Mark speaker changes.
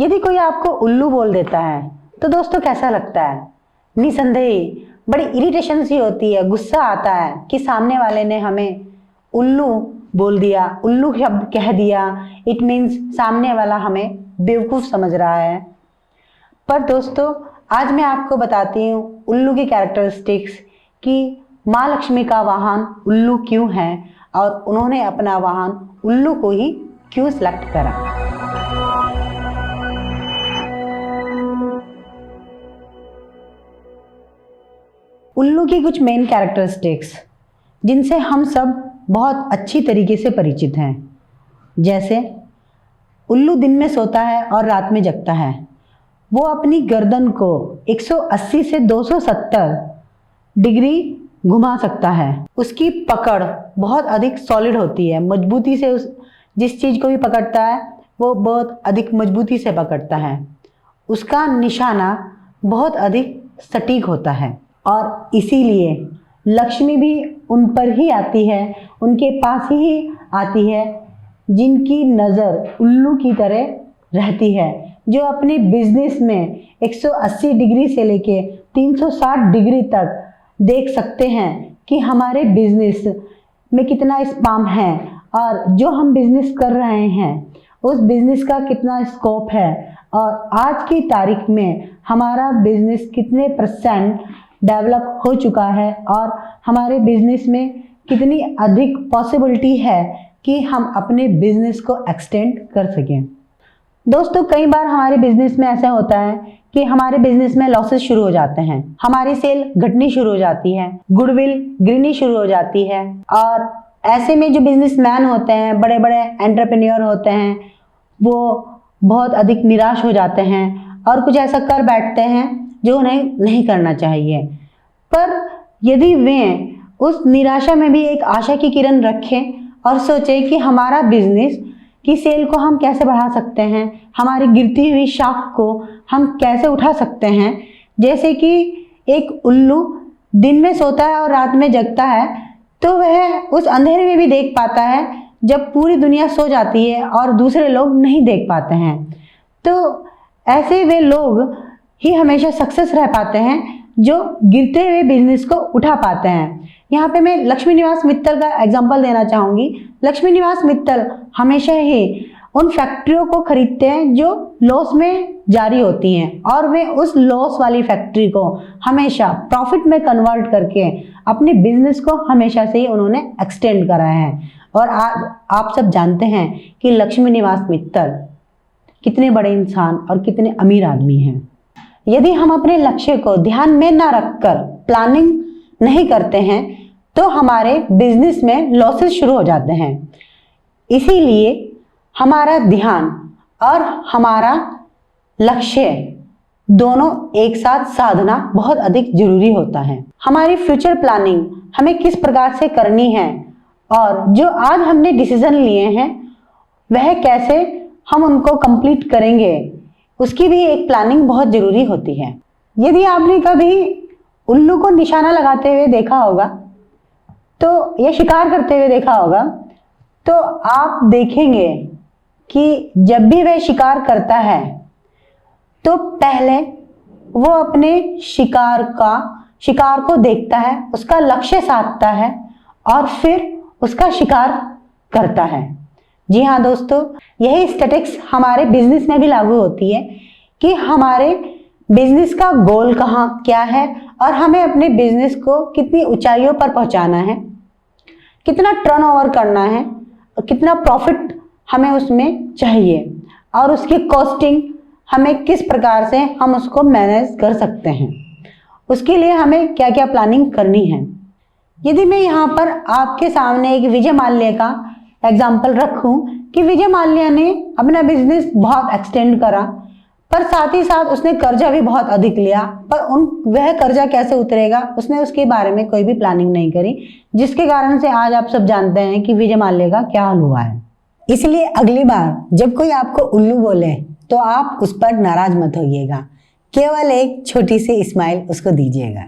Speaker 1: यदि कोई आपको उल्लू बोल देता है तो दोस्तों कैसा लगता है? निसंदेह बड़ी इरिटेशन सी होती है, गुस्सा आता है कि सामने वाले ने हमें उल्लू बोल दिया, उल्लू शब्द कह दिया। इट मीन्स सामने वाला हमें बेवकूफ समझ रहा है। पर दोस्तों आज मैं आपको बताती हूँ उल्लू की कैरेक्टरिस्टिक्स कि माँ लक्ष्मी का वाहन उल्लू क्यों है और उन्होंने अपना वाहन उल्लू को ही क्यों सिलेक्ट करा। उल्लू की कुछ मेन कैरेक्टरिस्टिक्स जिनसे हम सब बहुत अच्छी तरीके से परिचित हैं, जैसे उल्लू दिन में सोता है और रात में जगता है। वो अपनी गर्दन को 180 से 270 डिग्री घुमा सकता है। उसकी पकड़ बहुत अधिक सॉलिड होती है, मजबूती से जिस चीज़ को भी पकड़ता है वो बहुत अधिक मजबूती से पकड़ता है। उसका निशाना बहुत अधिक सटीक होता है और इसीलिए लक्ष्मी भी उन पर ही आती है, उनके पास ही आती है जिनकी नज़र उल्लू की तरह रहती है, जो अपने बिजनेस में 180 डिग्री से लेके 360 डिग्री तक देख सकते हैं कि हमारे बिजनेस में कितना स्पाम है और जो हम बिजनेस कर रहे हैं उस बिजनेस का कितना स्कोप है और आज की तारीख में हमारा बिजनेस कितने % डेवलप हो चुका है और हमारे बिजनेस में कितनी अधिक पॉसिबिलिटी है कि हम अपने बिजनेस को एक्सटेंड कर सकें। दोस्तों कई बार हमारे बिजनेस में ऐसा होता है कि हमारे बिजनेस में लॉसेस शुरू हो जाते हैं, हमारी सेल घटनी शुरू हो जाती है, गुडविल गिरनी शुरू हो जाती है और ऐसे में जो बिजनेसमैन होते हैं, बड़े बड़े एंटरप्रेन्योर होते हैं, वो बहुत अधिक निराश हो जाते हैं और कुछ ऐसा कर बैठते हैं जो उन्हें नहीं करना चाहिए। पर यदि वे उस निराशा में भी एक आशा की किरण रखें और सोचें कि हमारा बिजनेस की सेल को हम कैसे बढ़ा सकते हैं, हमारी गिरती हुई शाख को हम कैसे उठा सकते हैं। जैसे कि एक उल्लू दिन में सोता है और रात में जगता है तो वह उस अंधेरे में भी देख पाता है जब पूरी दुनिया सो जाती है और दूसरे लोग नहीं देख पाते हैं। तो ऐसे वे लोग ही हमेशा सक्सेस रह पाते हैं जो गिरते हुए बिजनेस को उठा पाते हैं। यहाँ पे मैं लक्ष्मी निवास मित्तल का एग्जांपल देना चाहूँगी। लक्ष्मी निवास मित्तल हमेशा ही उन फैक्ट्रियों को खरीदते हैं जो लॉस में जारी होती हैं और वे उस लॉस वाली फैक्ट्री को हमेशा प्रॉफिट में कन्वर्ट करके अपने बिजनेस को हमेशा से ही उन्होंने एक्सटेंड करा है। और आज आप सब जानते हैं कि लक्ष्मी निवास मित्तल कितने बड़े इंसान और कितने अमीर आदमी हैं। यदि हम अपने लक्ष्य को ध्यान में ना रखकर प्लानिंग नहीं करते हैं तो हमारे बिजनेस में लॉसेस शुरू हो जाते हैं। इसीलिए हमारा ध्यान और हमारा लक्ष्य दोनों एक साथ साधना बहुत अधिक जरूरी होता है। हमारी फ्यूचर प्लानिंग हमें किस प्रकार से करनी है और जो आज हमने डिसीजन लिए हैं वह कैसे हम उनको कंप्लीट करेंगे, उसकी भी एक प्लानिंग बहुत जरूरी होती है। यदि आपने कभी उल्लू को निशाना लगाते हुए देखा होगा तो या शिकार करते हुए देखा होगा तो आप देखेंगे कि जब भी वह शिकार करता है तो पहले वो अपने शिकार को देखता है, उसका लक्ष्य साधता है और फिर उसका शिकार करता है। जी हाँ दोस्तों, यही स्टैटिक्स हमारे बिजनेस में भी लागू होती है कि हमारे बिजनेस का गोल क्या है और हमें अपने बिजनेस को कितनी ऊंचाइयों पर पहुंचाना है, कितना टर्नओवर करना है और कितना प्रॉफिट हमें उसमें चाहिए और उसकी कॉस्टिंग हमें किस प्रकार से हम उसको मैनेज कर सकते हैं, उसके लिए हमें क्या क्या प्लानिंग करनी है। यदि मैं यहाँ पर आपके सामने एक विजय माल्या का एग्जाम्पल रखूं कि विजय माल्या ने अपना बिजनेस बहुत एक्सटेंड करा पर साथ ही साथ उसने कर्जा भी बहुत अधिक लिया, पर वह कर्जा कैसे उतरेगा उसने उसके बारे में कोई भी प्लानिंग नहीं करी, जिसके कारण से आज आप सब जानते हैं कि विजय माल्या का क्या हाल हुआ है। इसलिए अगली बार जब कोई आपको उल्लू बोले तो आप उस पर नाराज मत होइएगा, केवल एक छोटी सी स्माइल उसको दीजिएगा।